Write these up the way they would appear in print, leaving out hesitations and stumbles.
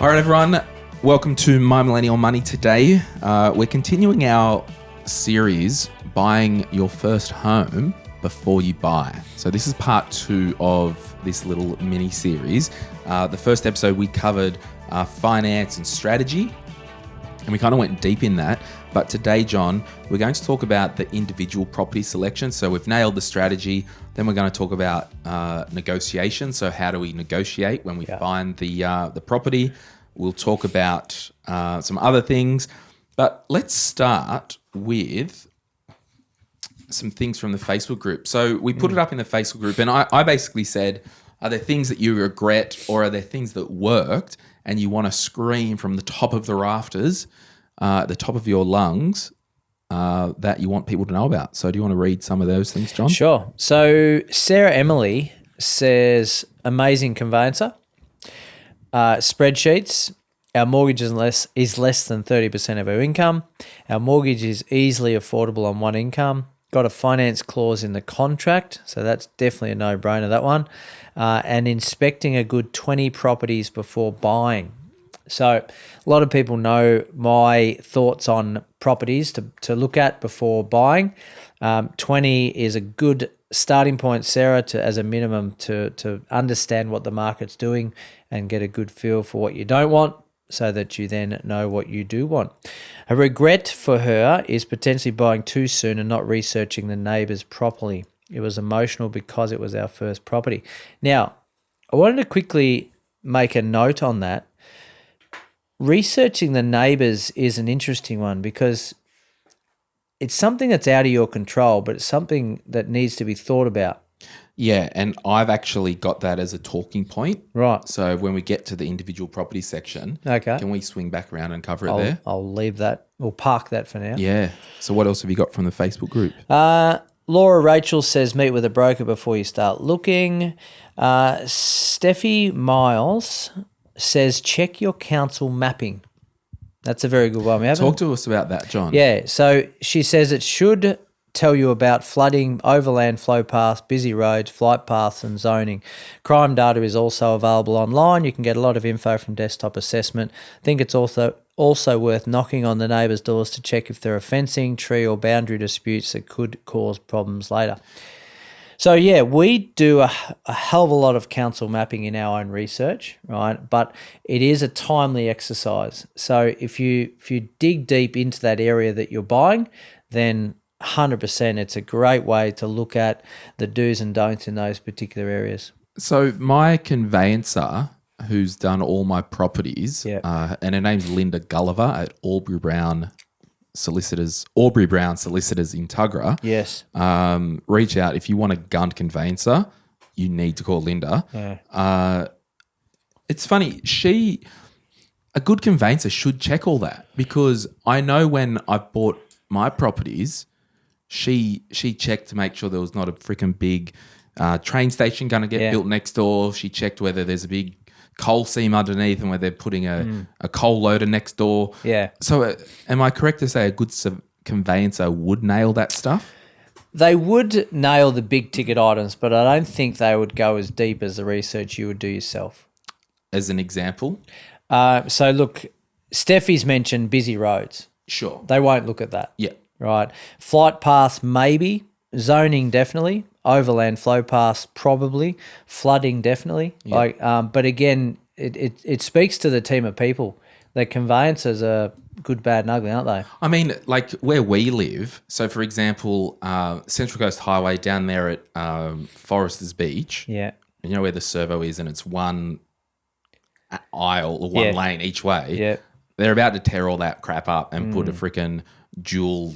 All right, everyone. Welcome to My Millennial Money today. We're continuing our series, Buying Your First Home Before You Buy. So this is part 2 of this little mini-series. The first episode, we covered finance and strategy, and we kind of went deep in that. But today, John, we're going to talk about the individual property selection. So we've nailed the strategy. Then we're going to talk about negotiation. So how do we negotiate when we find the property? We'll talk about some other things. But let's start with some things from the Facebook group. So we put it up in the Facebook group, and I basically said, are there things that you regret, or are there things that worked and you want to scream from the top of the rafters, the top of your lungs, that you want people to know about? So do you want to read some of those things, John? Sure. So Sarah Emily says, amazing conveyancer. Spreadsheets. Our mortgage is less than 30% of our income. Our mortgage is easily affordable on one income. Got a finance clause in the contract, so that's definitely a no-brainer, that one. And inspecting a good 20 properties before buying. So a lot of people know my thoughts on properties to look at before buying. 20 is a good starting point, Sarah, as a minimum to understand what the market's doing and get a good feel for what you don't want, so that you then know what you do want. A regret for her is potentially buying too soon and not researching the neighbours properly. It was emotional because it was our first property. Now, I wanted to quickly make a note on that. Researching the neighbours is an interesting one because it's something that's out of your control, but it's something that needs to be thought about. Yeah, and I've actually got that as a talking point. Right. So when we get to the individual property section, Okay, can we swing back around and cover it there? I'll leave that. We'll park that for now. Yeah. So what else have you got from the Facebook group? Laura Rachel says, meet with a broker before you start looking. Steffi Miles says, check your council mapping. That's a very good one. Talk to us about that, John. Yeah. So she says it should tell you about flooding, overland flow paths, busy roads, flight paths and zoning. Crime data is also available online. You can get a lot of info from desktop assessment. I think it's also worth knocking on the neighbours' doors to check if there are fencing, tree or boundary disputes that could cause problems later. So, yeah, we do a hell of a lot of council mapping in our own research, right? But it is a timely exercise. So if you dig deep into that area that you're buying, then 100% it's a great way to look at the do's and don'ts in those particular areas. So my conveyancer, who's done all my properties, Yep. And her name's Linda Gulliver at Aubrey Brown Solicitors in Tuggerah. Yes. Reach out if you want a gun conveyancer. You need to call Linda. Yeah. It's funny. A good conveyancer should check all that, because I know when I bought my properties, she checked to make sure there was not a freaking big train station going to get built next door. She checked whether there's a big coal seam underneath and whether they're putting a coal loader next door. Yeah. So am I correct to say a good conveyancer would nail that stuff? They would nail the big ticket items, but I don't think they would go as deep as the research you would do yourself. As an example? So look, Steffi's mentioned busy roads. Sure. They won't look at that. Yeah. Right. Flight paths, maybe. Zoning, definitely. Overland flow paths, probably. Flooding, definitely. Yeah. But again, it speaks to the team of people. The conveyancers are good, bad and ugly, aren't they? I mean, like where we live, so for example, Central Coast Highway down there at Foresters Beach, Yeah. you know where the servo is, and it's one aisle or one lane each way. Yeah. They're about to tear all that crap up and put a freaking dual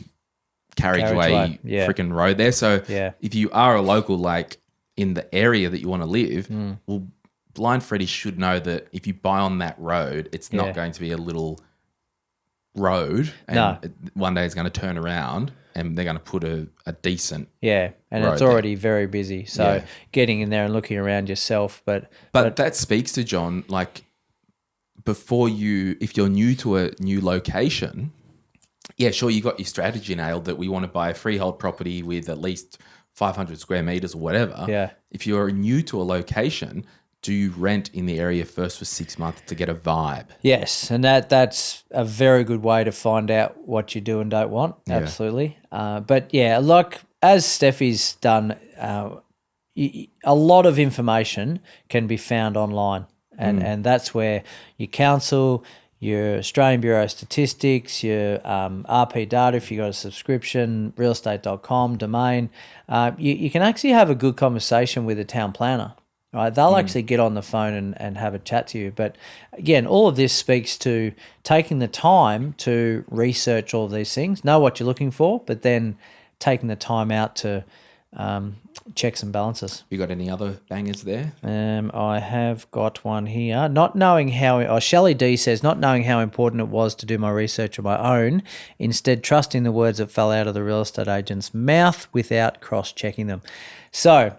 carriageway freaking road there. So if you are a local, like in the area that you want to live, well, Blind Freddy should know that if you buy on that road, it's not going to be a little road, and one day it's going to turn around and they're going to put a decent and it's already very busy. So getting in there and looking around yourself, but that speaks to, John, like if you're new to a new location, sure, you got your strategy nailed that we want to buy a freehold property with at least 500 square meters or whatever. Yeah. If you're new to a location, do you rent in the area first for 6 months to get a vibe? Yes, and that's a very good way to find out what you do and don't want. Yeah. Absolutely. But yeah, like as Steffi's done, a lot of information can be found online, and that's where your council, your Australian Bureau of Statistics, your RP data, if you got a subscription, realestate.com domain, you can actually have a good conversation with a town planner. Right, they'll actually get on the phone and have a chat to you. But again, all of this speaks to taking the time to research all of these things, know what you're looking for, but then taking the time out to checks and balances. You got any other bangers there? I have got one here. Not knowing how, Shelley D says, not knowing how important it was to do my research on my own, instead trusting the words that fell out of the real estate agent's mouth without cross-checking them. So,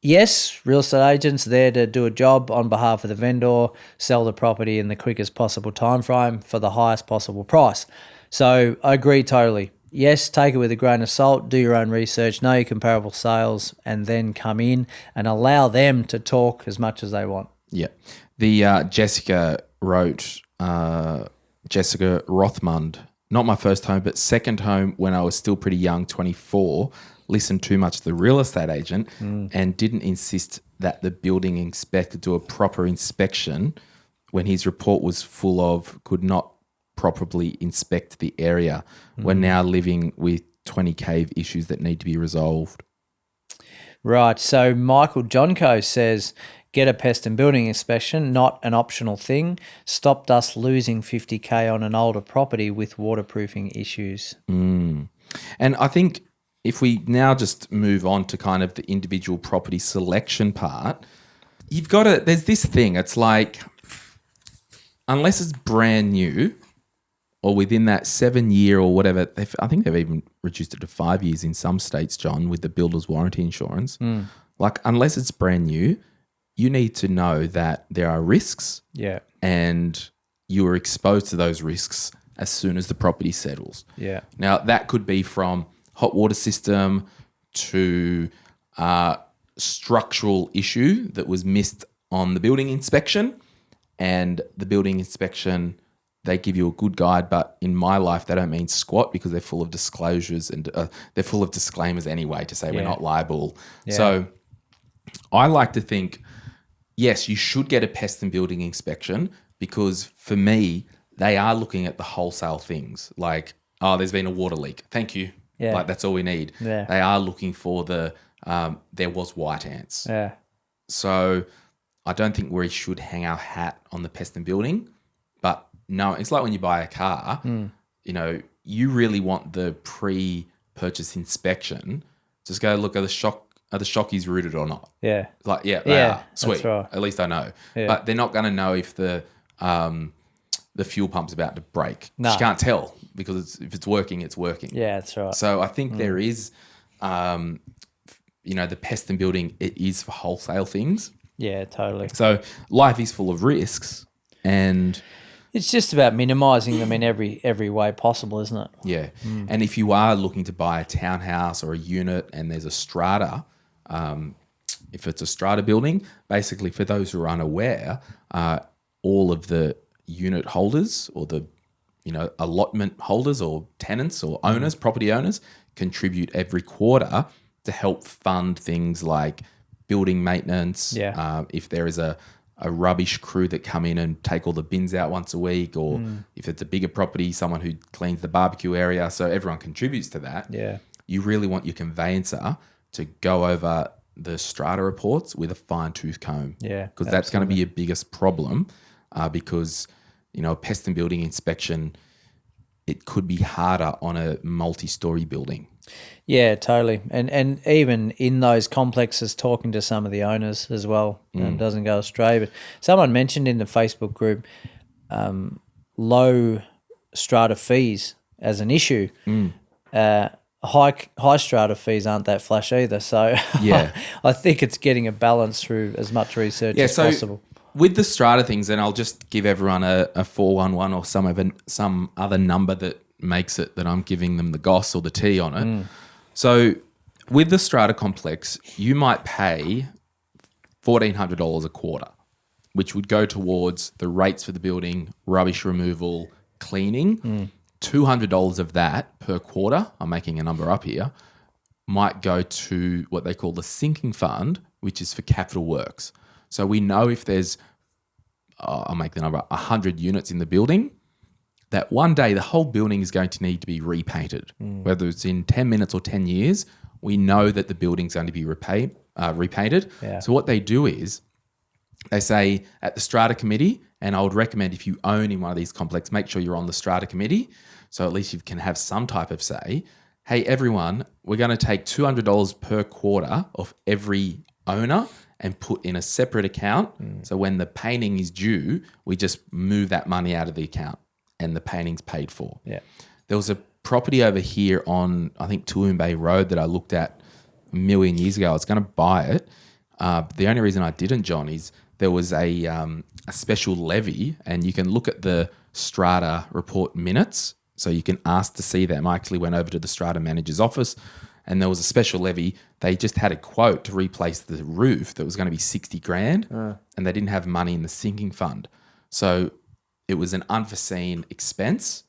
yes, real estate agents are there to do a job on behalf of the vendor, sell the property in the quickest possible time frame for the highest possible price. So I agree totally. Yes, take it with a grain of salt, do your own research, know your comparable sales, and then come in and allow them to talk as much as they want. Yeah. The Jessica wrote, Jessica Rothmund, not my first home, but second home when I was still pretty young, 24, listened too much to the real estate agent and didn't insist that the building inspector do a proper inspection when his report was full of could not properly inspect the area. We're now living with 20 cave issues that need to be resolved. Right. So Michael Johnco says, get a pest and building inspection, not an optional thing. Stopped us losing 50K on an older property with waterproofing issues. And I think if we now just move on to kind of the individual property selection part, you've got to, there's this thing, it's like, unless it's brand new or within that 7 year or whatever, I think they've even reduced it to 5 years in some states, John, with the builder's warranty insurance. Like, unless it's brand new, you need to know that there are risks and you are exposed to those risks as soon as the property settles. Yeah. Now, that could be from hot water system to structural issue that was missed on the building inspection, and the building inspection, they give you a good guide, but in my life they don't mean squat because they're full of disclosures and they're full of disclaimers anyway to say we're not liable. So I like to think, yes, you should get a pest and building inspection because for me, they are looking at the wholesale things like, oh, there's been a water leak. Thank you. Yeah. Like, that's all we need. Yeah. They are looking for the, there was white ants. Yeah. So I don't think we should hang our hat on the pest and building, but no, it's like when you buy a car, you know, you really want the pre-purchase inspection. Just go look at the shock. Are the shockies rooted or not? Yeah. Like, yeah, they are. Sweet. That's right. At least I know. Yeah. But they're not going to know if the fuel pump's about to break. No. You can't tell because if it's working, it's working. Yeah, that's right. So I think there is, you know, the pest and building, it is for wholesale things. Yeah, totally. So life is full of risks, and it's just about minimising them in every way possible, isn't it? yeah. And if you are looking to buy a townhouse or a unit and there's a strata, if it's a strata building, basically for those who are unaware, all of the unit holders or the, you know, allotment holders or tenants or owners, property owners, contribute every quarter to help fund things like building maintenance. Yeah. If there is a rubbish crew that come in and take all the bins out once a week, or if it's a bigger property, someone who cleans the barbecue area. So everyone contributes to that. Yeah. You really want your conveyancer to go over the strata reports with a fine-tooth comb. Yeah, Because that's going to be your biggest problem because, you know, a pest and building inspection, it could be harder on a multi-story building. Yeah, totally. And even in those complexes, talking to some of the owners as well doesn't go astray. But someone mentioned in the Facebook group low strata fees as an issue. High strata fees aren't that flash either. So Yeah. I think it's getting a balance through as much research as possible. With the strata things, and I'll just give everyone a 411 or some other number that makes it that I'm giving them the goss or the tea on it. So with the strata complex, you might pay $1,400 a quarter, which would go towards the rates for the building, rubbish removal, cleaning. $200 of that per quarter, I'm making a number up here, might go to what they call the sinking fund, which is for capital works. So we know if there's, I'll make the number, 100 units in the building, that one day the whole building is going to need to be repainted. Whether it's in 10 minutes or 10 years, we know that the building's going to be repainted. Yeah. So what they do is they say at the strata committee, and I would recommend if you own in one of these complexes, make sure you're on the strata committee, so at least you can have some type of say. Hey, everyone, we're going to take $200 per quarter of every owner and put in a separate account. So when the painting is due, we just move that money out of the account and the painting's paid for. Yeah. There was a property over here on, I think, Toowoomba Bay Road that I looked at a million years ago. I was going to buy it. The only reason I didn't, John, is there was a special levy, and you can look at the strata report minutes. So you can ask to see them. I actually went over to the strata manager's office, and there was a special levy. They just had a quote to replace the roof that was going to be 60 grand, and they didn't have money in the sinking fund. So it was an unforeseen expense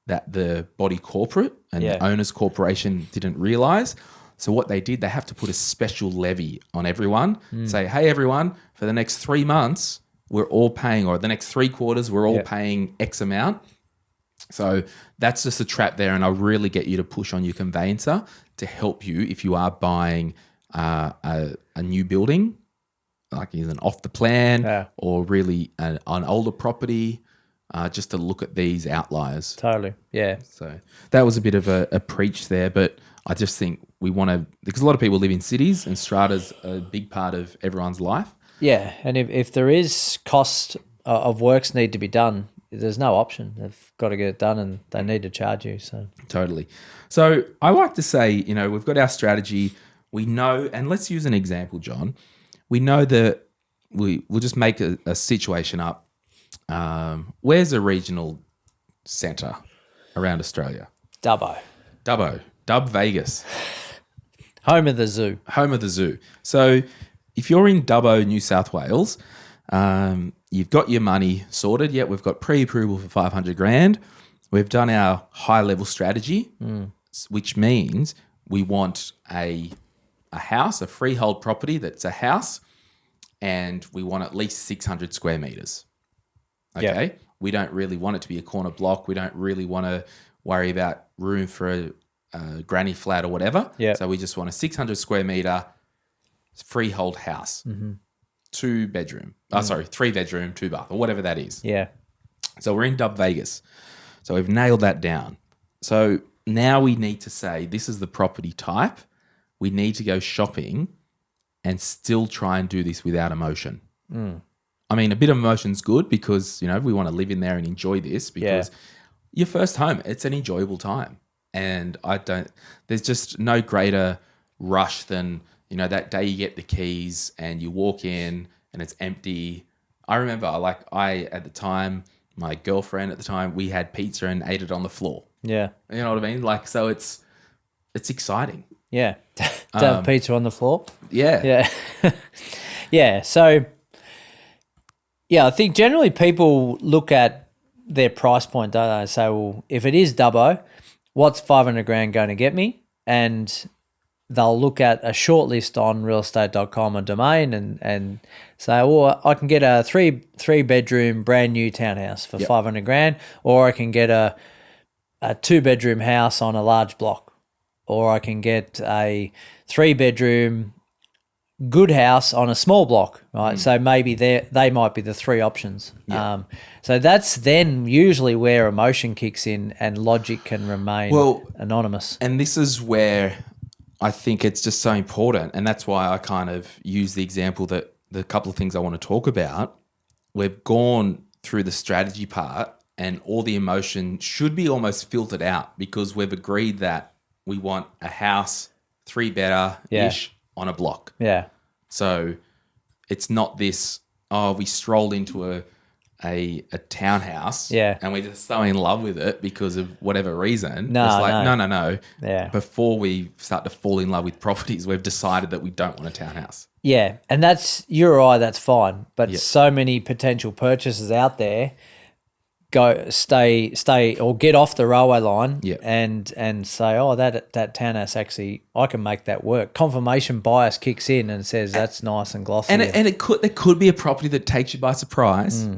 that the body corporate and the owners corporation didn't realize. So what they did, they have to put a special levy on everyone. Say, hey, everyone, for the next 3 months, we're all paying, or the next 3 quarters, we're all paying X amount. So that's just a trap there, and I'll really get you to push on your conveyancer to help you if you are buying a new building, like either an off the plan or really an older property, just to look at these outliers. Totally, yeah. So that was a bit of a preach there, but I just think we want to, because a lot of people live in cities and strata's a big part of everyone's life. Yeah, and if there is cost of works need to be done, there's no option. They've got to get it done, and they need to charge you. So totally. So I like to say, we've got our strategy. We know, and let's use an example, John. We know that we'll just make a situation up. Where's a regional centre around Australia? Dubbo, Dub Vegas. home of the zoo. So if you're in Dubbo, New South Wales, you've got your money sorted. Yeah, we've got pre-approval for 500 grand. We've done our high-level strategy, which means we want a house, a freehold property that's a house, and we want at least 600 square metres. Okay? Yep. We don't really want it to be a corner block. We don't really want to worry about room for a granny flat or whatever. Yep. So we just want a 600 square metre freehold house. 2 bedroom. 3 bedroom, 2 bath, or whatever that is. Yeah. So we're in Dub Vegas. So we've nailed that down. So now we need to say this is the property type. We need to go shopping and still try and do this without emotion. I mean, a bit of emotion's good because, we want to live in there and enjoy this because your first home, it's an enjoyable time. And there's just no greater rush than, that day you get the keys and you walk in and it's empty. I remember, at the time, my girlfriend at the time, we had pizza and ate it on the floor. Yeah. You know what I mean? So it's exciting. Yeah. To have pizza on the floor. Yeah. Yeah. Yeah. So, I think generally people look at their price point, don't they? Say, well, if it is Dubbo, what's 500 grand going to get me? And they'll look at a short list on realestate.com or Domain and say, I can get a three bedroom brand new townhouse for 500 grand, or I can get a 2 bedroom house on a large block, or I can get a 3 bedroom good house on a small block, right? So maybe they might be the 3 options. So that's then usually where emotion kicks in and logic can remain anonymous. And this is where I think it's just so important, and that's why I kind of use the example that the couple of things I want to talk about, we've gone through the strategy part and all the emotion should be almost filtered out because we've agreed that we want a house 3 better-ish on a block. Yeah. So it's not this, we strolled into a townhouse, Yeah. and we're just so in love with it because of whatever reason. No, it's like no. no. Yeah. Before we start to fall in love with properties, we've decided that we don't want a townhouse. Yeah, and you're right, that's fine. But so many potential purchasers out there stay or get off the railway line and say, oh, that townhouse actually, I can make that work. Confirmation bias kicks in and says that's nice and glossy. And there could be a property that takes you by surprise,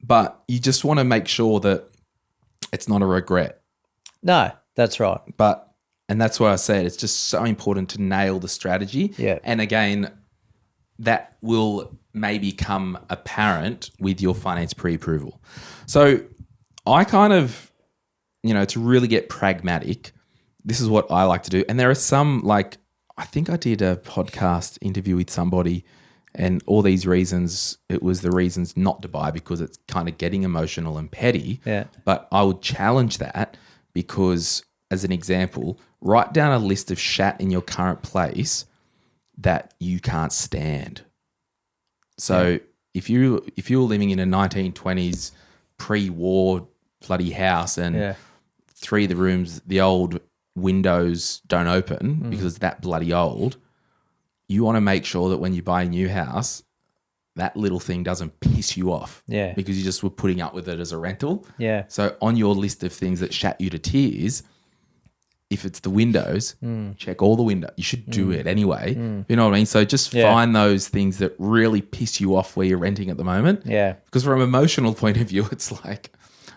but you just want to make sure that it's not a regret. No, that's right. And that's why I said it's just so important to nail the strategy. Yeah. And again, that will maybe come apparent with your finance pre-approval. So I kind of, to really get pragmatic, this is what I like to do. And there are some, I think I did a podcast interview with somebody, and all these reasons, it was the reasons not to buy because it's kind of getting emotional and petty. Yeah. But I would challenge that because, as an example, write down a list of shat in your current place that you can't stand. So if you were living in a 1920s pre-war bloody house and 3 of the rooms, the old windows don't open because it's that bloody old, you want to make sure that when you buy a new house, that little thing doesn't piss you off. Yeah. Because you just were putting up with it as a rental. Yeah. So on your list of things that shat you to tears, if it's the windows, check all the windows. You should do it anyway. You know what I mean? So just find those things that really piss you off where you're renting at the moment. Yeah. Because from an emotional point of view, it's like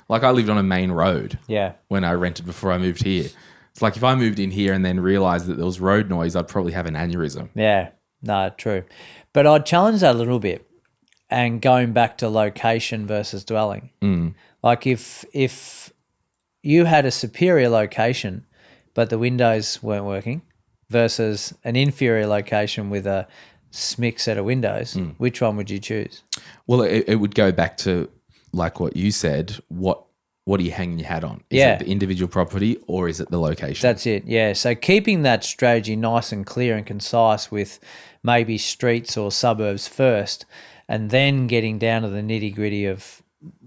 I lived on a main road when I rented before I moved here. It's like if I moved in here and then realised that there was road noise, I'd probably have an aneurysm. Yeah. No, true. But I'd challenge that a little bit and going back to location versus dwelling. Like if you had a superior location but the windows weren't working versus an inferior location with a smick set of windows, which one would you choose? Well, it would go back to like what you said. What are you hanging your hat on? Is it the individual property or is it the location? That's it, yeah. So keeping that strategy nice and clear and concise with maybe streets or suburbs first and then getting down to the nitty-gritty of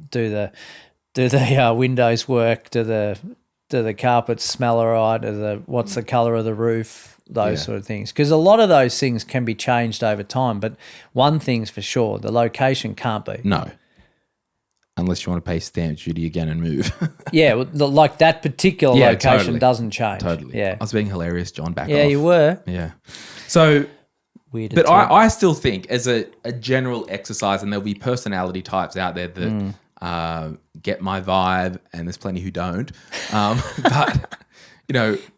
do the windows work, do the carpets smell all right, what's the colour of the roof, those sort of things. Because a lot of those things can be changed over time, but one thing's for sure, the location can't be. No. Unless you want to pay stamp duty again and move. Yeah, like that particular location doesn't change. Totally. Yeah. I was being hilarious, John. Back off. Yeah, you were. Yeah. So, weird. But I still think as a general exercise, and there'll be personality types out there that get my vibe, and there's plenty who don't. But,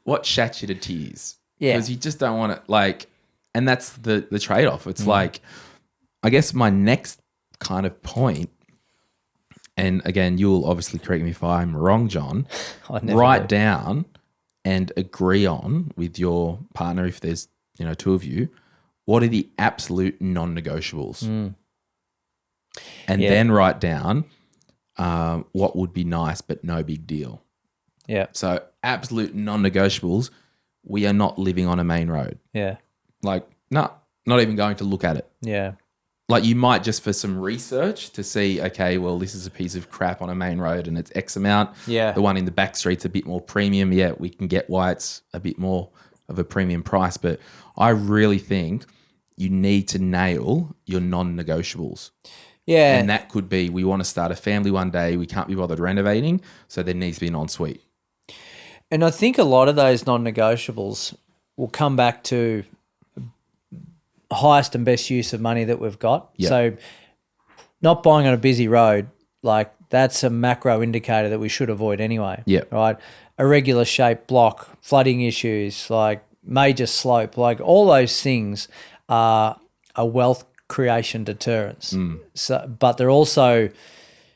what shats you to tears? Yeah. Because you just don't want to, and that's the trade-off. It's like, I guess my next kind of point, and again, you'll obviously correct me if I'm wrong, John, write down and agree on with your partner, if there's, 2 of you, what are the absolute non-negotiables? And then write down what would be nice but no big deal. Yeah. So absolute non-negotiables, we are not living on a main road. Yeah. Not even going to look at it. Yeah. You might just for some research to see, okay, well, this is a piece of crap on a main road and it's X amount. Yeah. The one in the back street's a bit more premium. Yeah, we can get why it's a bit more of a premium price. But I really think you need to nail your non-negotiables. Yeah. And that could be, we want to start a family one day. We can't be bothered renovating. So there needs to be an ensuite. And I think a lot of those non-negotiables will come back to highest and best use of money that we've got. Yep. So not buying on a busy road, that's a macro indicator that we should avoid anyway. Yeah. Right. Irregular shaped block, flooding issues, major slope, all those things are a wealth creation deterrents. So, but they're also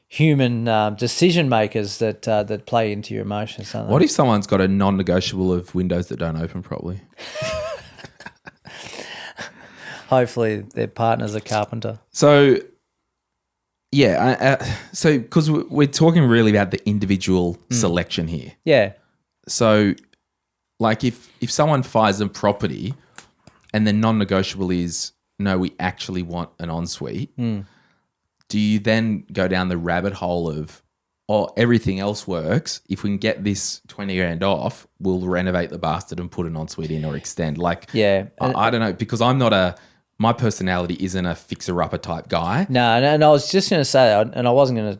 human decision makers that play into your emotions. Aren't they? What if someone's got a non-negotiable of windows that don't open properly? Hopefully their partner's a carpenter. So, because we're talking really about the individual selection here. Yeah. So, if someone finds a property and the non-negotiable is, no, we actually want an ensuite, do you then go down the rabbit hole of, oh, everything else works. If we can get this 20 grand off, we'll renovate the bastard and put an ensuite in or extend. Like, Yeah. I don't know, because my personality isn't a fixer-upper type guy. No, and I was just going to say, and I wasn't going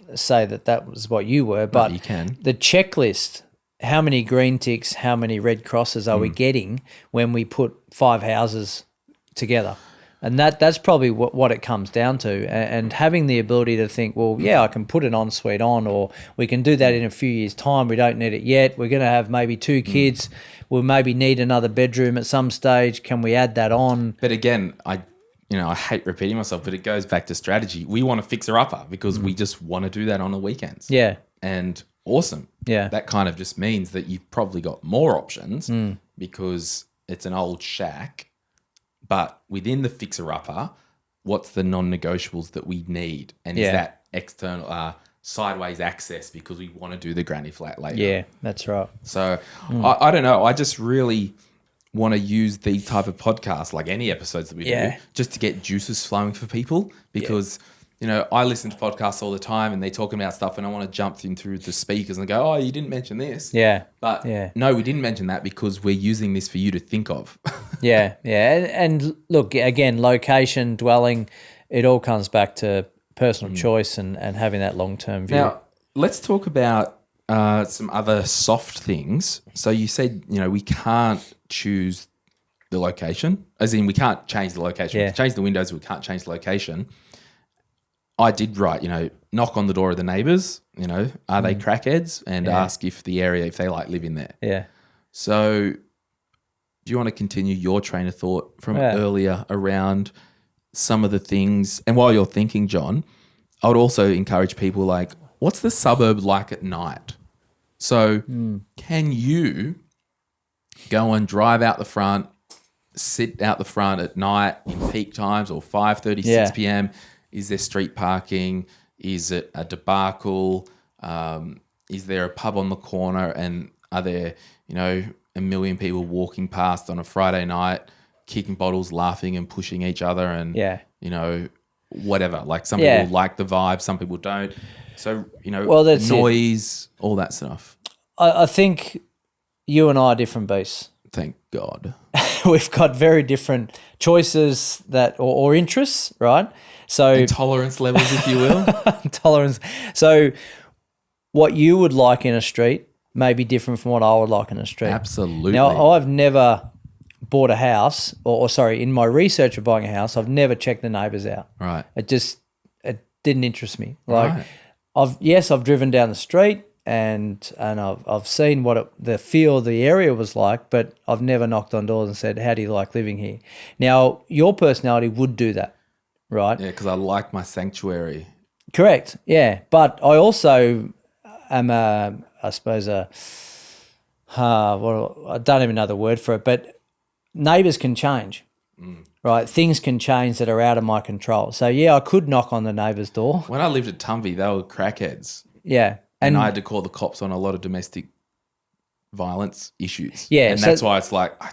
to say that was what you were, but you can. The checklist, how many green ticks, how many red crosses are we getting when we put 5 houses together? And that's probably what it comes down to. And having the ability to think, well, yeah, I can put an ensuite on, or we can do that in a few years' time. We don't need it yet. We're going to have maybe 2 kids. We'll maybe need another bedroom at some stage. Can we add that on? But again, I hate repeating myself, but it goes back to strategy. We want to fixer-upper because we just want to do that on the weekends. Yeah. And awesome. Yeah. That kind of just means that you've probably got more options because it's an old shack. But within the fixer-upper, what's the non-negotiables that we need? And is that external sideways access because we want to do the granny flat later? Yeah, that's right. So I don't know. I just really want to use these type of podcasts, like any episodes that we do, just to get juices flowing for people because I listen to podcasts all the time and they're talking about stuff and I want to jump in through the speakers and go, oh, you didn't mention this. Yeah. But no, we didn't mention that because we're using this for you to think of. Yeah. And look, again, location, dwelling, it all comes back to personal choice and having that long-term view. Now, let's talk about some other soft things. So you said, we can't choose the location, as in we can't change the location. We can change the windows, we can't change the location. I did write, knock on the door of the neighbours, are they crackheads? And ask if they like living there. Yeah. So do you want to continue your train of thought from earlier around some of the things? And while you're thinking, John, I would also encourage people like, what's the suburb like at night? So can you go and drive out the front, sit out the front at night in peak times or 5:30, 6 p.m., is there street parking? Is it a debacle? Is there a pub on the corner? And are there, a million people walking past on a Friday night, kicking bottles, laughing and pushing each other and, whatever. Like some people like the vibe, some people don't. So, that's noise, all that stuff. I think you and I are different beasts. Thank God. We've got very different choices or interests, right? So and tolerance levels, if you will. Tolerance. So what you would like in a street may be different from what I would like in a street. Absolutely. Now, I've never bought a house or in my research of buying a house, I've never checked the neighbours out. Right. It didn't interest me. Like I've driven down the street and I've seen what the feel of the area was like, but I've never knocked on doors and said, how do you like living here? Now, your personality would do that, right? Yeah, because I like my sanctuary. Correct, yeah. But I also am I don't even know the word for it, but neighbours can change, right? Things can change that are out of my control. So, I could knock on the neighbour's door. When I lived at Tumby, they were crackheads. Yeah. And I had to call the cops on a lot of domestic violence issues. Yeah. And that's why it's like, I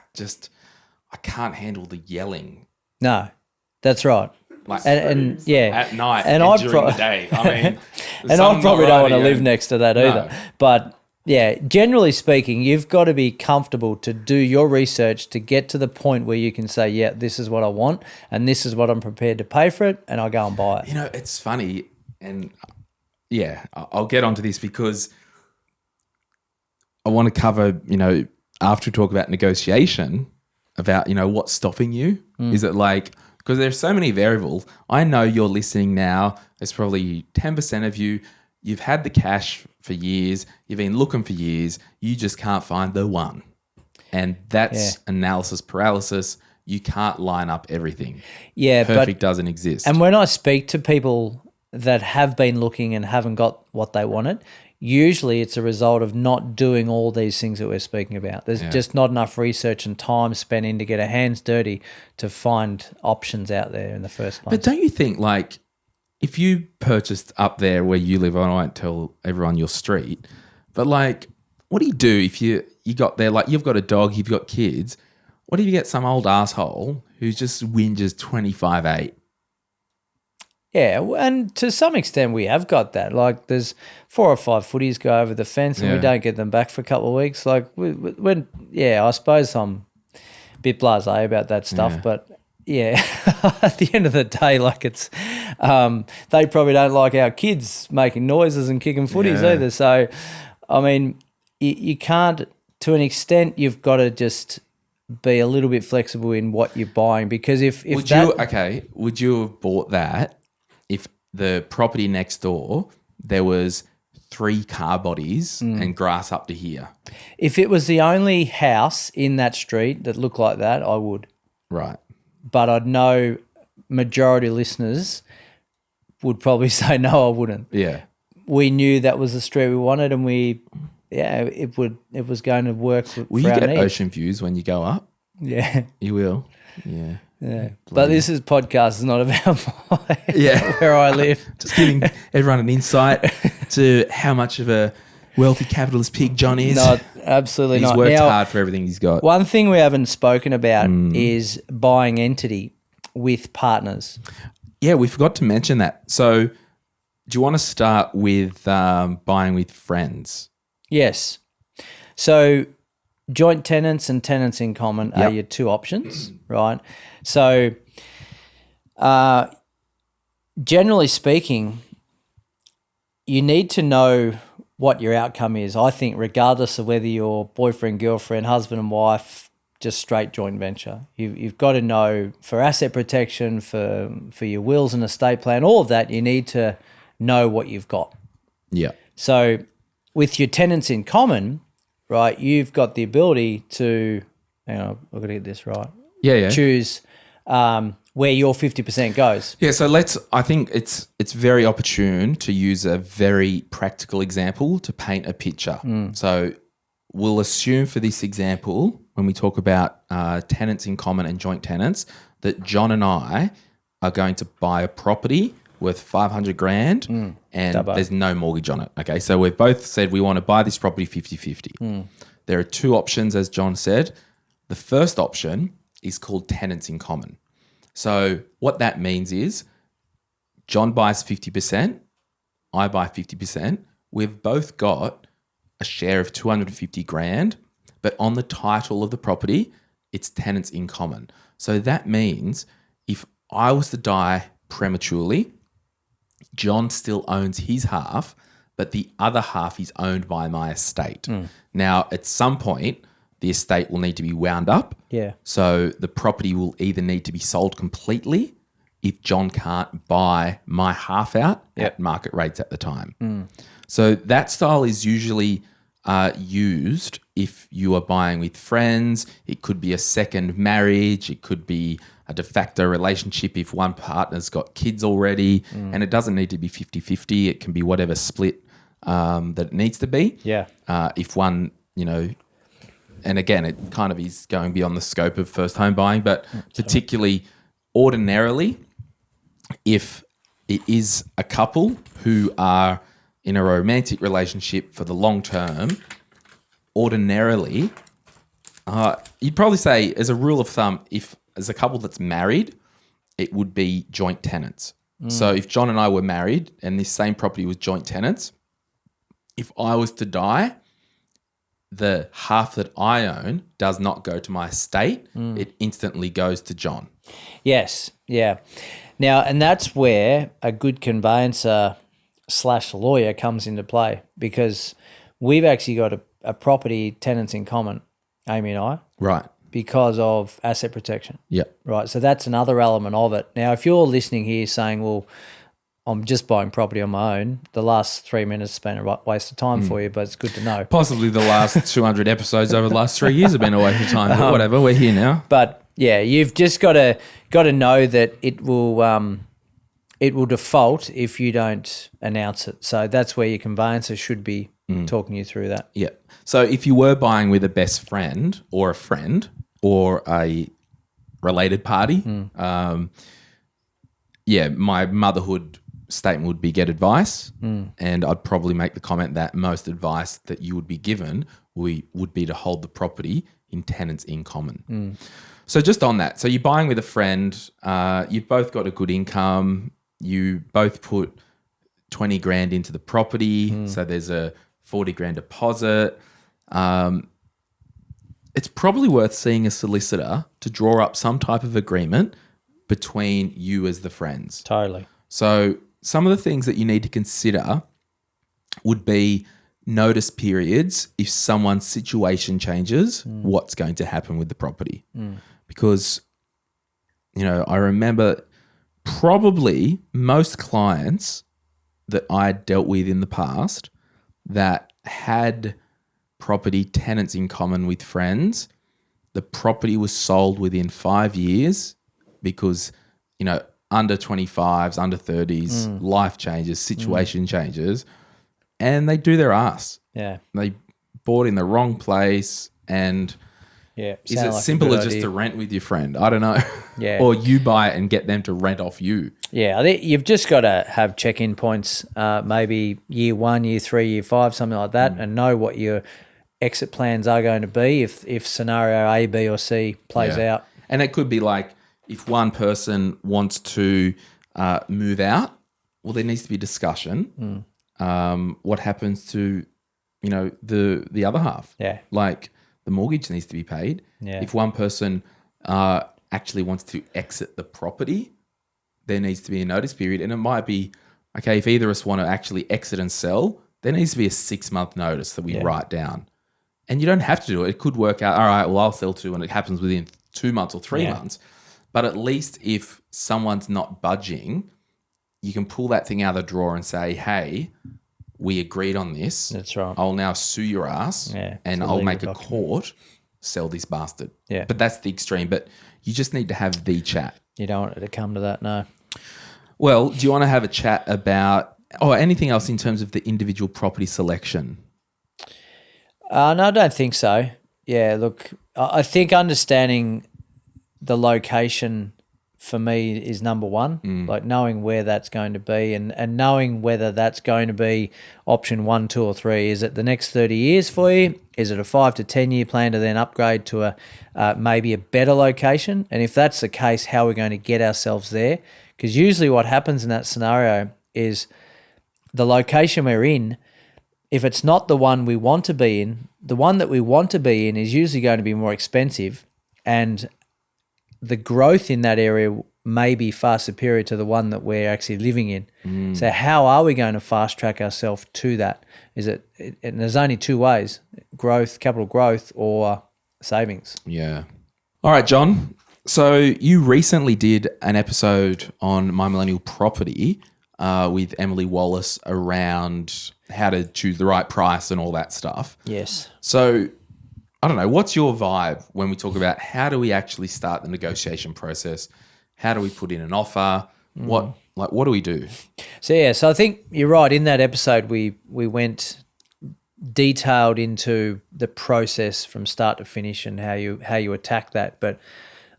can't handle the yelling. No, that's right. Like, and at night and during the day. I mean, and I probably don't want to live next to that either. No. But generally speaking, you've got to be comfortable to do your research to get to the point where you can say, this is what I want and this is what I'm prepared to pay for it, and I'll go and buy it. It's funny, and I'll get onto this because I want to cover, after we talk about negotiation, about, what's stopping you. Is it like, because there's so many variables. I know you're listening now. There's probably 10% of you. You've had the cash for years. You've been looking for years. You just can't find the one. And that's analysis paralysis. You can't line up everything. Yeah, Perfect doesn't exist. And when I speak to people that have been looking and haven't got what they wanted, usually it's a result of not doing all these things that we're speaking about. There's just not enough research and time spent in to get our hands dirty to find options out there in the first place. But don't you think, like, if you purchased up there where you live, I won't tell everyone your street, but like, what do you do if you got there, like you've got a dog, you've got kids, what if you get some old asshole who just whinges 25.8? Yeah, and to some extent we have got that. Like there's 4 or 5 footies go over the fence and we don't get them back for a couple of weeks. Like I suppose I'm a bit blasé about that stuff, but yeah, at the end of the day, like it's they probably don't like our kids making noises and kicking footies either. So, I mean, you can't, to an extent, you've got to just be a little bit flexible in what you're buying because if would you have bought that if the property next door there was 3 car bodies and grass up to here? If it was the only house in that street that looked like that, I would. Right. But I'd know majority listeners would probably say no, I wouldn't. Yeah. We knew that was the street we wanted and it was going to work for Will you our get needs. ocean views when you go up? Yeah. You will? Yeah. Yeah. But this podcast is not about where I live. Just giving everyone an insight to how much of a wealthy capitalist pig John is. No, absolutely not. He's worked hard for everything he's got. One thing we haven't spoken about is buying entity with partners. Yeah, we forgot to mention that. So do you want to start with buying with friends? Yes. So joint tenants and tenants in common are your 2 options, right? So generally speaking, you need to know what your outcome is. I think regardless of whether you're boyfriend, girlfriend, husband and wife, just straight joint venture. You've got to know for asset protection, for your wills and estate plan, all of that, you need to know what you've got. Yeah. So with your tenants in common, right, you've got the ability to, hang on, I've got to get this right. Yeah. Choose where your 50% goes. Yeah, so I think it's very opportune to use a very practical example to paint a picture. So we'll assume for this example, when we talk about tenants in common and joint tenants, that John and I are going to buy a property worth 500 grand and there's no mortgage on it. Okay, so we've both said we want to buy this property 50-50. There are 2 options, as John said. The first option is called tenants in common. So what that means is John buys 50%, I buy 50%. We've both got a share of 250 grand, but on the title of the property, it's tenants in common. So that means if I was to die prematurely, John still owns his half, but the other half is owned by my estate. Now, at some point, the estate will need to be wound up. Yeah. So the property will either need to be sold completely if John can't buy my half out at market rates at the time. So that style is usually used if you are buying with friends. It could be a second marriage. It could be a de facto relationship if one partner's got kids already. And it doesn't need to be 50-50. It can be whatever split that it needs to be. Yeah. If one, and again, it kind of is going beyond the scope of first home buying, but particularly ordinarily, if it is a couple who are in a romantic relationship for the long term, ordinarily, you'd probably say as a rule of thumb, if as a couple that's married, it would be joint tenants. So if John and I were married and this same property was joint tenants, if I was to die, the half that I own does not go to my estate. It instantly goes to John. Yes, yeah. Now, and that's where a good conveyancer / lawyer comes into play, because we've actually got a property tenants in common, Amy and I. Right. Because of asset protection. Yeah. Right. So that's another element of it. Now, if you're listening here saying, well, I'm just buying property on my own, the last 3 minutes has been a waste of time for you, but it's good to know. Possibly the last 200 episodes over the last 3 years have been a waste of time, but whatever, we're here now. But yeah, you've just got to know that it will default if you don't announce it. So that's where your conveyancer should be talking you through that. Yeah. So if you were buying with a best friend or a related party, my motherhood statement would be get advice, and I'd probably make the comment that most advice that you would be given would be to hold the property in tenants in common. So just on that, so you're buying with a friend, you've both got a good income, you both put 20 grand into the property, so there's a 40 grand deposit. It's probably worth seeing a solicitor to draw up some type of agreement between you as the friends. Totally. So some of the things that you need to consider would be notice periods if someone's situation changes, what's going to happen with the property. Because, I remember probably most clients that I dealt with in the past that had property tenants in common with friends, the property was sold within 5 years because, under 25s, under 30s, life changes, situation changes, and they do their ass. Yeah. They bought in the wrong place, and is it simple as just to rent with your friend? I don't know. Yeah. Or you buy it and get them to rent off you. Yeah, I think you've just got to have check-in points, maybe year 1, year 3, year 5, something like that, and know what your exit plans are going to be if scenario A, B, or C plays out. And it could be like if one person wants to move out, well, there needs to be discussion. What happens to, the other half? Yeah. Like the mortgage needs to be paid. Yeah. If one person actually wants to exit the property, there needs to be a notice period. And it might be, okay, if either of us want to actually exit and sell, there needs to be a 6-month notice that we write down. And you don't have to do it. It could work out, all right, well, I'll sell too, and it happens within 2 months or 3 months. But at least if someone's not budging, you can pull that thing out of the drawer and say, hey, we agreed on this. That's right. I'll now sue your ass and I'll make a court sell this bastard. Yeah. But that's the extreme. But you just need to have the chat. You don't want it to come to that, no. Well, do you want to have a chat about anything else in terms of the individual property selection? No, I don't think so. Yeah, look, I think understanding the location for me is number one, like knowing where that's going to be and knowing whether that's going to be option 1, 2, or 3. Is it the next 30 years for you? Is it a 5 to 10 year plan to then upgrade to maybe a better location? And if that's the case, how are we going to get ourselves there? Because usually what happens in that scenario is the location we're in, if it's not the one we want to be in, the one that we want to be in is usually going to be more expensive, and the growth in that area may be far superior to the one that we're actually living in. So how are we going to fast track ourselves to that? And there's only 2 ways: growth, capital growth, or savings. Yeah. All right, John. So you recently did an episode on My Millennial Property with Emily Wallace around how to choose the right price and all that stuff. Yes. So I don't know, what's your vibe when we talk about how do we actually start the negotiation process? How do we put in an offer? What do we do? So I think you're right. In that episode, we went detailed into the process from start to finish and how you attack that. But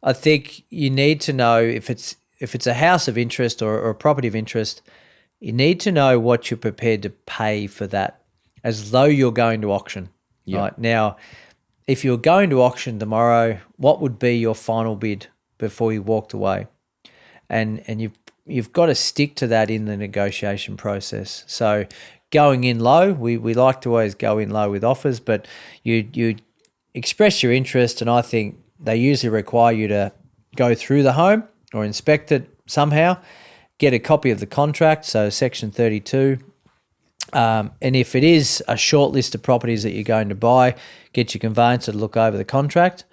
I think you need to know if it's a house of interest or a property of interest, you need to know what you're prepared to pay for that, as though you're going to auction. Yeah. Right now, if you're going to auction tomorrow, what would be your final bid before you walked away? And you've got to stick to that in the negotiation process. So going in low, we like to always go in low with offers, but you express your interest, and I think they usually require you to go through the home or inspect it somehow, get a copy of the contract, so Section 32. And if it is a short list of properties that you're going to buy, get your conveyancer to look over the contract.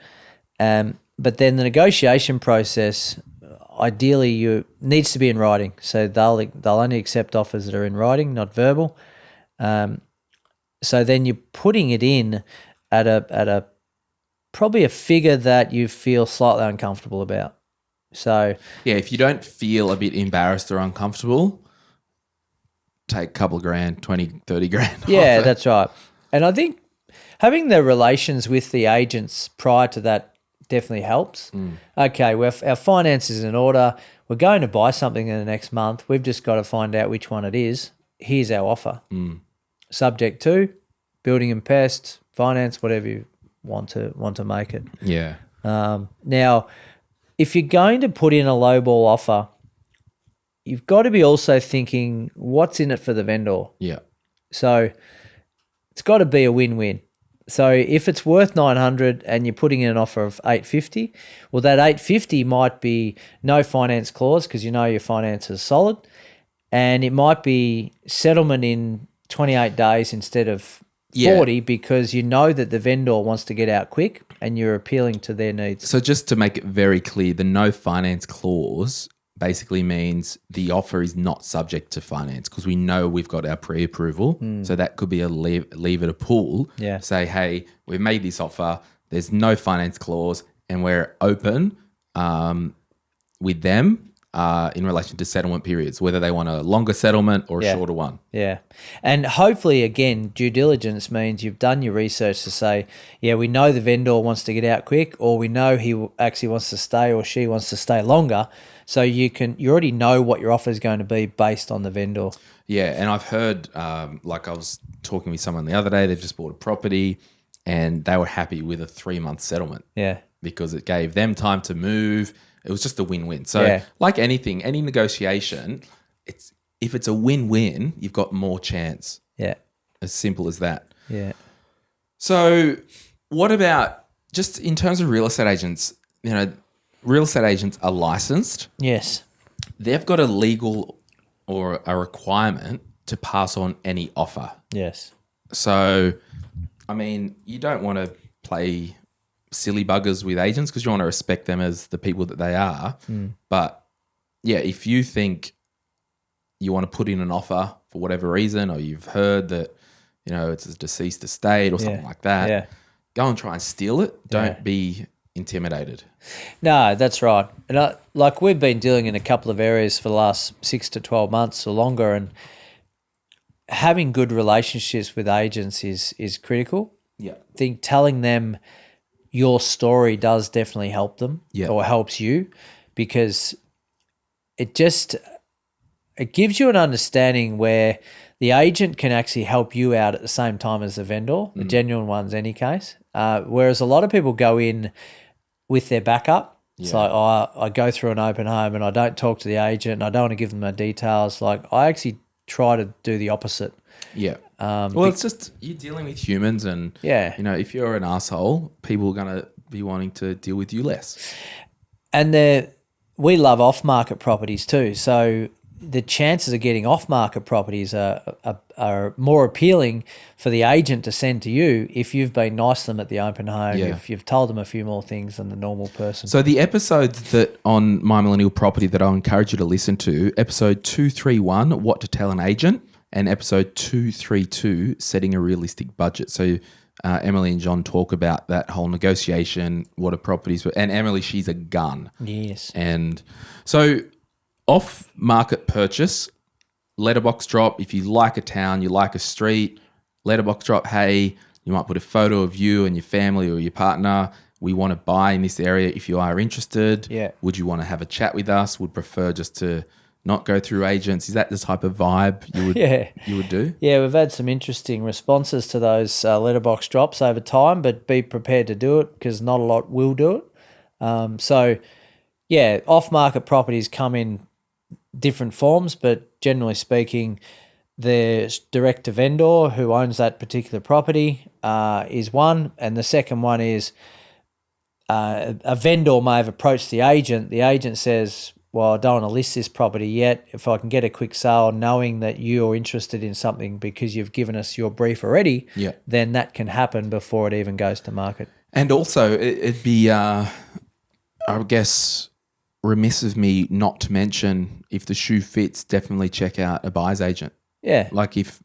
But then the negotiation process, ideally, needs to be in writing. So they'll only accept offers that are in writing, not verbal. So then you're putting it in at a probably a figure that you feel slightly uncomfortable about. So yeah, if you don't feel a bit embarrassed or uncomfortable, take a couple of grand, 20, 30 grand. Yeah, that's right. And I think having the relations with the agents prior to that definitely helps. Okay, well, our finances in order. We're going to buy something in the next month. We've just got to find out which one it is. Here's our offer. Subject to building and pest, finance, whatever you want to make it. Yeah. Now, if you're going to put in a lowball offer, you've got to be also thinking what's in it for the vendor. Yeah. So it's got to be a win-win. So if it's worth 900 and you're putting in an offer of 850, well, that 850 might be no finance clause because you know your finance is solid, and it might be settlement in 28 days instead of 40 because you know that the vendor wants to get out quick and you're appealing to their needs. So just to make it very clear, the no finance clause basically means the offer is not subject to finance because we know we've got our pre-approval. So that could be a leave it a pull. Yeah. Say, hey, we've made this offer. There's no finance clause and we're open with them in relation to settlement periods, whether they want a longer settlement or a shorter one. Yeah. And hopefully, again, due diligence means you've done your research to say, yeah, we know the vendor wants to get out quick, or we know he actually wants to stay or she wants to stay longer. So you already know what your offer is going to be based on the vendor. Yeah. And I've heard, like I was talking with someone the other day, they've just bought a property and they were happy with a 3-month settlement. Yeah. Because it gave them time to move. It was just a win-win. So like anything, any negotiation, if it's a win-win, you've got more chance. Yeah. As simple as that. Yeah. So what about just in terms of real estate agents, real estate agents are licensed. Yes. They've got a legal or a requirement to pass on any offer. Yes. So, I mean, you don't want to play silly buggers with agents because you want to respect them as the people that they are. But yeah, if you think you want to put in an offer for whatever reason, or you've heard that, it's a deceased estate or something like that, go and try and steal it. Don't be intimidated. No, that's right. And like we've been dealing in a couple of areas for the last 6 to 12 months or longer, and having good relationships with agents is critical. Yeah. I think telling them your story does definitely help them or helps you, because it gives you an understanding where the agent can actually help you out at the same time as the vendor, the genuine ones any case. Whereas a lot of people go in with their backup. It's like, I go through an open home and I don't talk to the agent and I don't want to give them my details. Like I actually try to do the opposite. Yeah. Well, it's just you're dealing with humans and, if you're an asshole, people are going to be wanting to deal with you less. And we love off-market properties too. So the chances of getting off-market properties are more appealing for the agent to send to you if you've been nice to them at the open home, if you've told them a few more things than the normal person. So the episodes that on My Millennial Property that I encourage you to listen to, episode 231, What to Tell an Agent, and episode 232, Setting a Realistic Budget. So Emily and John talk about that whole negotiation, what a property's worth. And Emily, she's a gun. Yes. And so off-market purchase, letterbox drop. If you like a town, you like a street, letterbox drop, hey, you might put a photo of you and your family or your partner. We want to buy in this area if you are interested. Yeah. Would you want to have a chat with us? Would prefer just to not go through agents? Is that the type of vibe you would do? Yeah, we've had some interesting responses to those letterbox drops over time, but be prepared to do it because not a lot will do it. So, off-market properties come in different forms, but generally speaking, the direct to vendor who owns that particular property is one, and the second one is a vendor may have approached the agent. The agent says, well, I don't want to list this property yet. If I can get a quick sale knowing that you're interested in something because you've given us your brief already, then that can happen before it even goes to market. And also, it'd be, I guess, remiss of me not to mention, if the shoe fits, definitely check out a buyer's agent. Yeah. Like if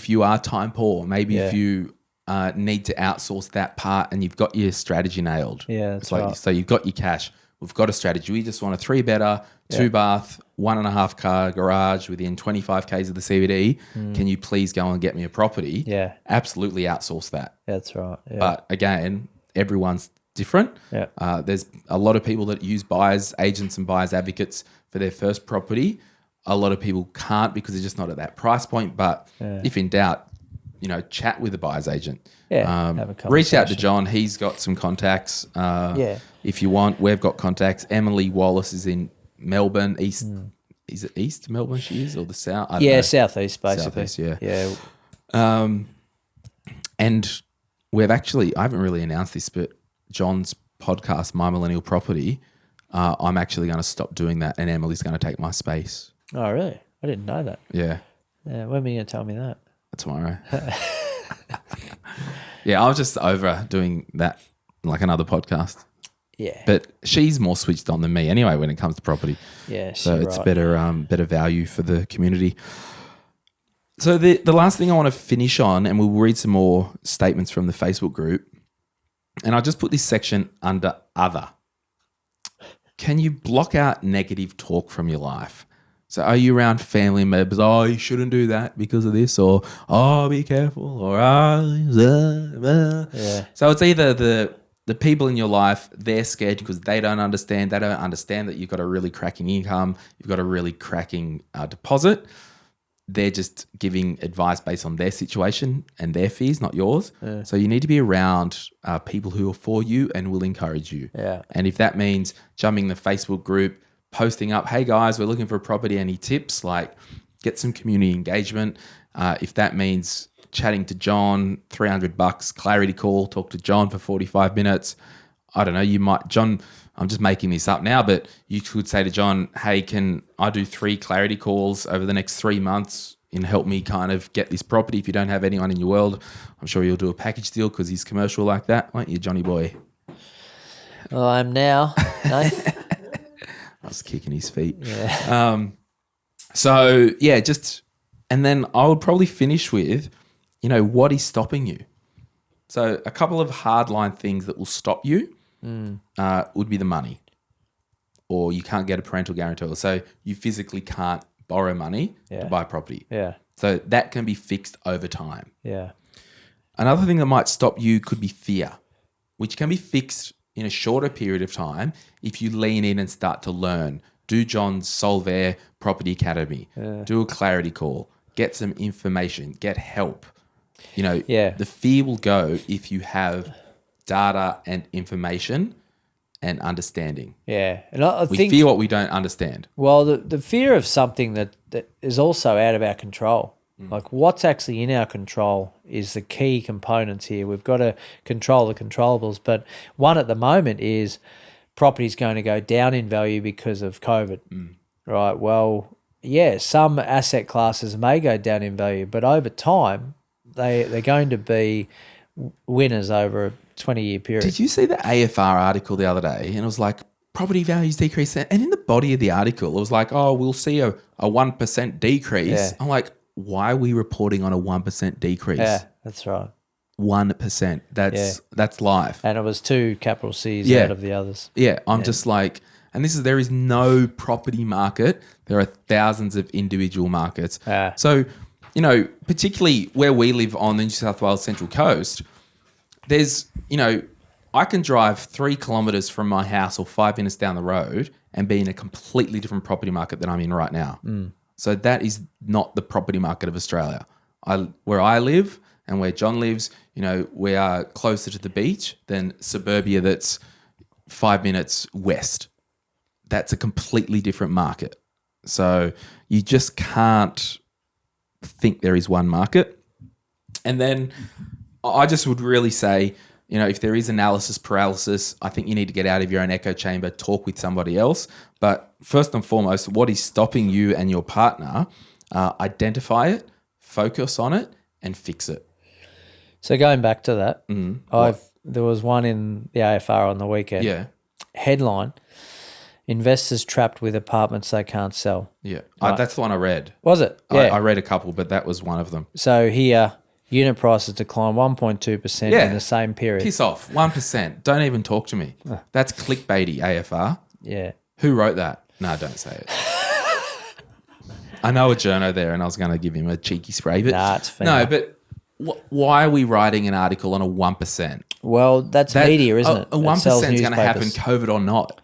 you are time poor, if you need to outsource that part and you've got your strategy nailed. Yeah, that's right. So you've got your cash. We've got a strategy. We just want a 3-bedder, 2-bath, 1.5 car garage within 25 Ks of the CBD. Can you please go and get me a property? Yeah. Absolutely outsource that. That's right. Yeah. But again, everyone's different. Yeah. There's a lot of people that use buyers agents and buyers advocates for their first property. A lot of people can't because they're just not at that price point. But if in doubt, chat with a buyer's agent. Yeah, have a conversation. Reach out to John. He's got some contacts. If you want, we've got contacts. Emily Wallace is in Melbourne, East is it East Melbourne she is or the South? I don't know. Southeast basically. Southeast, Yeah. And I haven't really announced this, but John's podcast, My Millennial Property, I'm actually going to stop doing that, and Emily's going to take my space. Oh, really? I didn't know that. Yeah. Yeah. When were you going to tell me that? Tomorrow. Yeah, I was just over doing that like another podcast. Yeah. But she's more switched on than me anyway when it comes to property. Yeah, so it's right. better value for the community. So the last thing I want to finish on, and we'll read some more statements from the Facebook group, and I'll just put this section under other. Can you block out negative talk from your life? So are you around family members? Oh, you shouldn't do that because of this, or oh, be careful, or Yeah. So it's either the people in your life, they're scared because they don't understand. They don't understand that you've got a really cracking income, you've got a really cracking deposit. They're just giving advice based on their situation and their fears, not yours. Yeah. So you need to be around people who are for you and will encourage you. Yeah. And if that means jumping the Facebook group, posting up, hey guys, we're looking for a property, any tips? Like get some community engagement. If that means chatting to John, $300, clarity call, talk to John for 45 minutes. I don't know, John, I'm just making this up now, but you could say to John, hey, can I do 3 clarity calls over the next 3 months and help me kind of get this property? If you don't have anyone in your world, I'm sure you'll do a package deal because he's commercial like that, won't you, Johnny boy? Well, I am now. No? I was kicking his feet. Yeah. And then I would probably finish with, what is stopping you? So a couple of hardline things that will stop you would be the money, or you can't get a parental guarantor. So you physically can't borrow money to buy property. Yeah. So that can be fixed over time. Yeah. Another thing that might stop you could be fear, which can be fixed in a shorter period of time if you lean in and start to learn. Do John's Solvair Property Academy. Do a clarity call. Get some information. Get help. The fear will go if you have data and information and understanding. Yeah. And I We think, fear what we don't understand. well, the fear of something that is also out of our control. Like what's actually in our control is the key components here. We've got to control the controllables. But one at the moment is property's going to go down in value because of COVID. Right. Well, yeah, some asset classes may go down in value, but over time, they're going to be winners over a 20-year period. Did you see the AFR article the other day? And it was like, property values decrease. And in the body of the article, it was like, oh, we'll see a 1% decrease. Yeah. I'm like, why are we reporting on a 1% decrease? Yeah, that's right. 1%. That's life. And it was 2 capital C's out of the others. Yeah, I'm just like, and there is no property market. There are thousands of individual markets. So, particularly where we live on the New South Wales Central Coast, there's, I can drive 3 kilometres from my house or 5 minutes down the road and be in a completely different property market than I'm in right now. So that is not the property market of Australia. Where I live and where John lives, we are closer to the beach than suburbia that's 5 minutes west. That's a completely different market. So you just can't think there is one market. And then I just would really say, if there is analysis paralysis, I think you need to get out of your own echo chamber, talk with somebody else. But first and foremost, what is stopping you and your partner? Identify it, focus on it, and fix it. So going back to that, there was one in the AFR on the weekend. Yeah. Headline, investors trapped with apartments they can't sell. Yeah. Right. That's the one I read. Was it? Yeah. I read a couple, but that was one of them. So here, unit prices declined 1.2% in the same period. Piss off. 1%. Don't even talk to me. That's clickbaity, AFR. Yeah. Who wrote that? No, don't say it. I know a journo there and I was going to give him a cheeky spray. But nah, it's fair. No, but why are we writing an article on a 1%? Well, that's media, isn't it? A 1% is going to happen, COVID or not.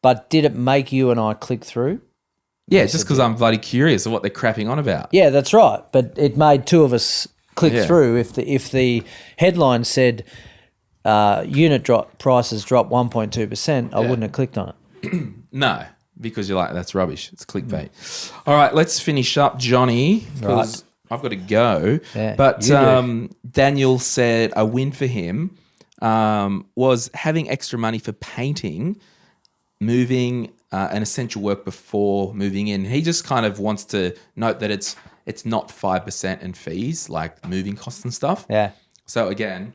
But did it make you and I click through? Yeah, just because I'm bloody curious of what they're crapping on about. Yeah, that's right. But it made 2 of us click through. If the headline said unit prices drop 1.2%, I wouldn't have clicked on it. No. because you're like, that's rubbish. It's clickbait. All right, let's finish up, Johnny, because I've got to go. Yeah, but you Daniel said a win for him was having extra money for painting, moving, and essential work before moving in. He just kind of wants to note that it's not 5% in fees, like moving costs and stuff. Yeah. So again,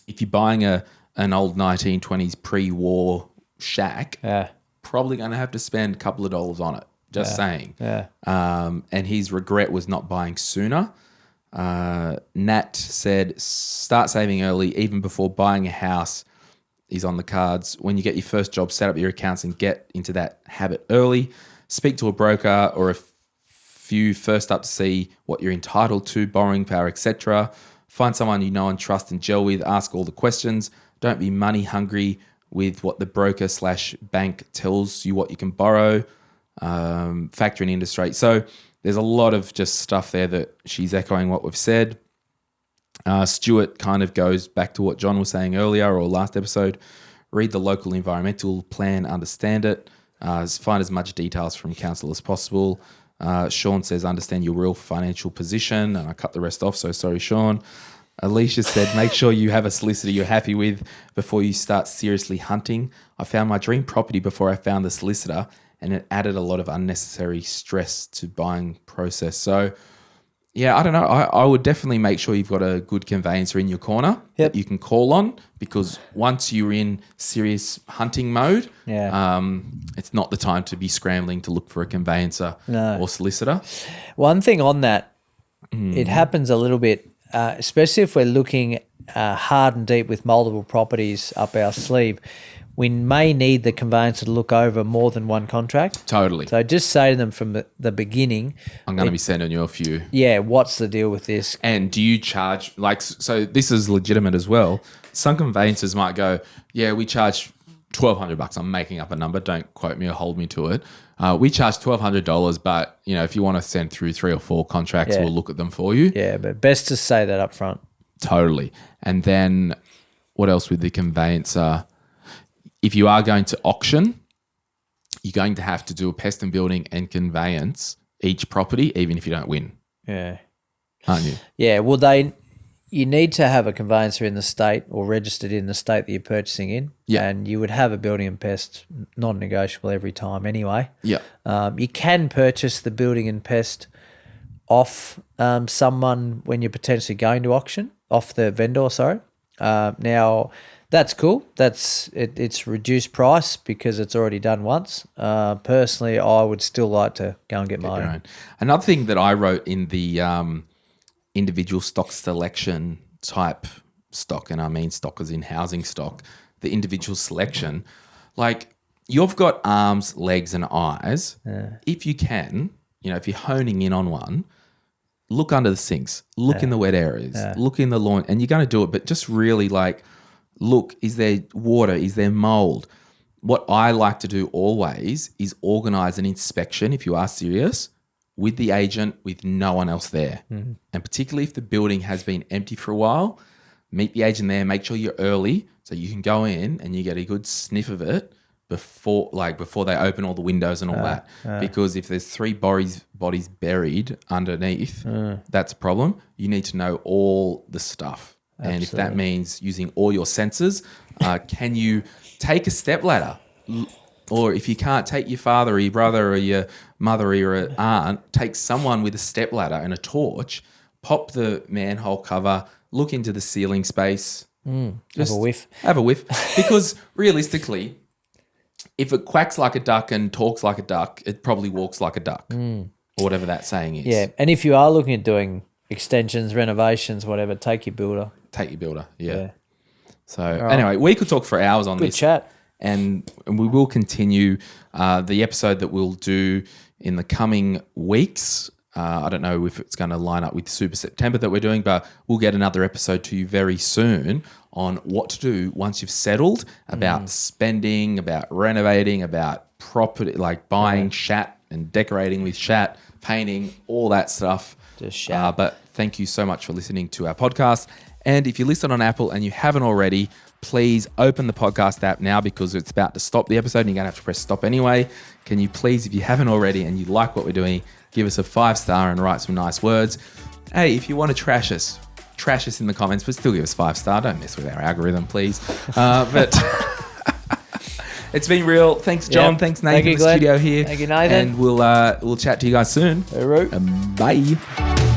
if you're buying an old 1920s pre-war shack, probably going to have to spend a couple of dollars on it. Just saying. Yeah. And his regret was not buying sooner. Nat said, start saving early, even before buying a house is on the cards. When you get your first job, set up your accounts and get into that habit early. Speak to a broker or a few first up to see what you're entitled to, borrowing power, etc. Find someone you know and trust and gel with. Ask all the questions. Don't be money hungry with what the broker/bank tells you what you can borrow. Factor in interest rate. So there's a lot of just stuff there that she's echoing what we've said. Stuart kind of goes back to what John was saying earlier or last episode. Read the local environmental plan, understand it. Find as much details from council as possible. Sean says, understand your real financial position. And I cut the rest off, so sorry, Sean. Alicia said, make sure you have a solicitor you're happy with before you start seriously hunting. I found my dream property before I found the solicitor, and it added a lot of unnecessary stress to buying process. So, yeah, I don't know. I would definitely make sure you've got a good conveyancer in your corner that you can call on, because once you're in serious hunting mode, it's not the time to be scrambling to look for a conveyancer or solicitor. One thing on that, it happens a little bit, especially if we're looking hard and deep with multiple properties up our sleeve. We may need the conveyancer to look over more than one contract. Totally. So just say to them from the beginning, I'm going to be sending you a few. Yeah, what's the deal with this? And do you charge, so this is legitimate as well. Some conveyancers might go, yeah, we charge $1,200. I'm making up a number. Don't quote me or hold me to it. We charge $1,200, but if you want to send through 3 or 4 contracts, we'll look at them for you. Yeah, but best to say that up front. Totally. And then what else with the conveyancer? If you are going to auction, you're going to have to do a pest and building and conveyance each property, even if you don't win. Yeah. Aren't you? Yeah. Well, you need to have a conveyancer in the state or registered in the state that you're purchasing in. Yeah. And you would have a building and pest non-negotiable every time anyway. Yeah. You can purchase the building and pest off someone when you're potentially going to auction, off the vendor, sorry. Now, that's cool. It's reduced price because it's already done once. Personally, I would still like to go and get my own. Another thing that I wrote in the individual stock selection type stock, and I mean stock as in housing stock, the individual selection, like you've got arms, legs and eyes. Yeah. If you can, if you're honing in on one, look under the sinks, look in the wet areas, look in the lawn, and you're going to do it, but just really look, is there water? Is there mold? What I like to do always is organise an inspection, if you are serious, with the agent, with no one else there. Mm-hmm. And particularly if the building has been empty for a while, meet the agent there, make sure you're early so you can go in and you get a good sniff of it before they open all the windows and all that. Because if there's 3 bodies buried underneath, that's a problem. You need to know all the stuff. Absolutely. And if that means using all your senses, can you take a stepladder? Or if you can't, take your father or your brother or your mother or your aunt, take someone with a stepladder and a torch, pop the manhole cover, look into the ceiling space. Have a whiff. Have a whiff. Because realistically, if it quacks like a duck and talks like a duck, it probably walks like a duck or whatever that saying is. Yeah, and if you are looking at doing extensions, renovations, whatever, take your builder. Yeah. So anyway, we could talk for hours on this. Good chat. And we will continue the episode that we'll do in the coming weeks. I don't know if it's going to line up with Super September that we're doing, but we'll get another episode to you very soon on what to do once you've settled, about spending, about renovating, about property, like buying shat and decorating with shat, painting, all that stuff. Just shat. But thank you so much for listening to our podcast. And if you listen on Apple and you haven't already, please open the podcast app now because it's about to stop the episode and you're going to have to press stop anyway. Can you please, if you haven't already and you like what we're doing, give us a 5-star and write some nice words. Hey, if you want to trash us in the comments, but still give us 5-star. Don't mess with our algorithm, please. But it's been real. Thanks, John. Yep. Thanks, Nathan, Thank you, for the Glenn. studio here. Thank you, Nathan. And we'll chat to you guys soon. Hooroo. Bye.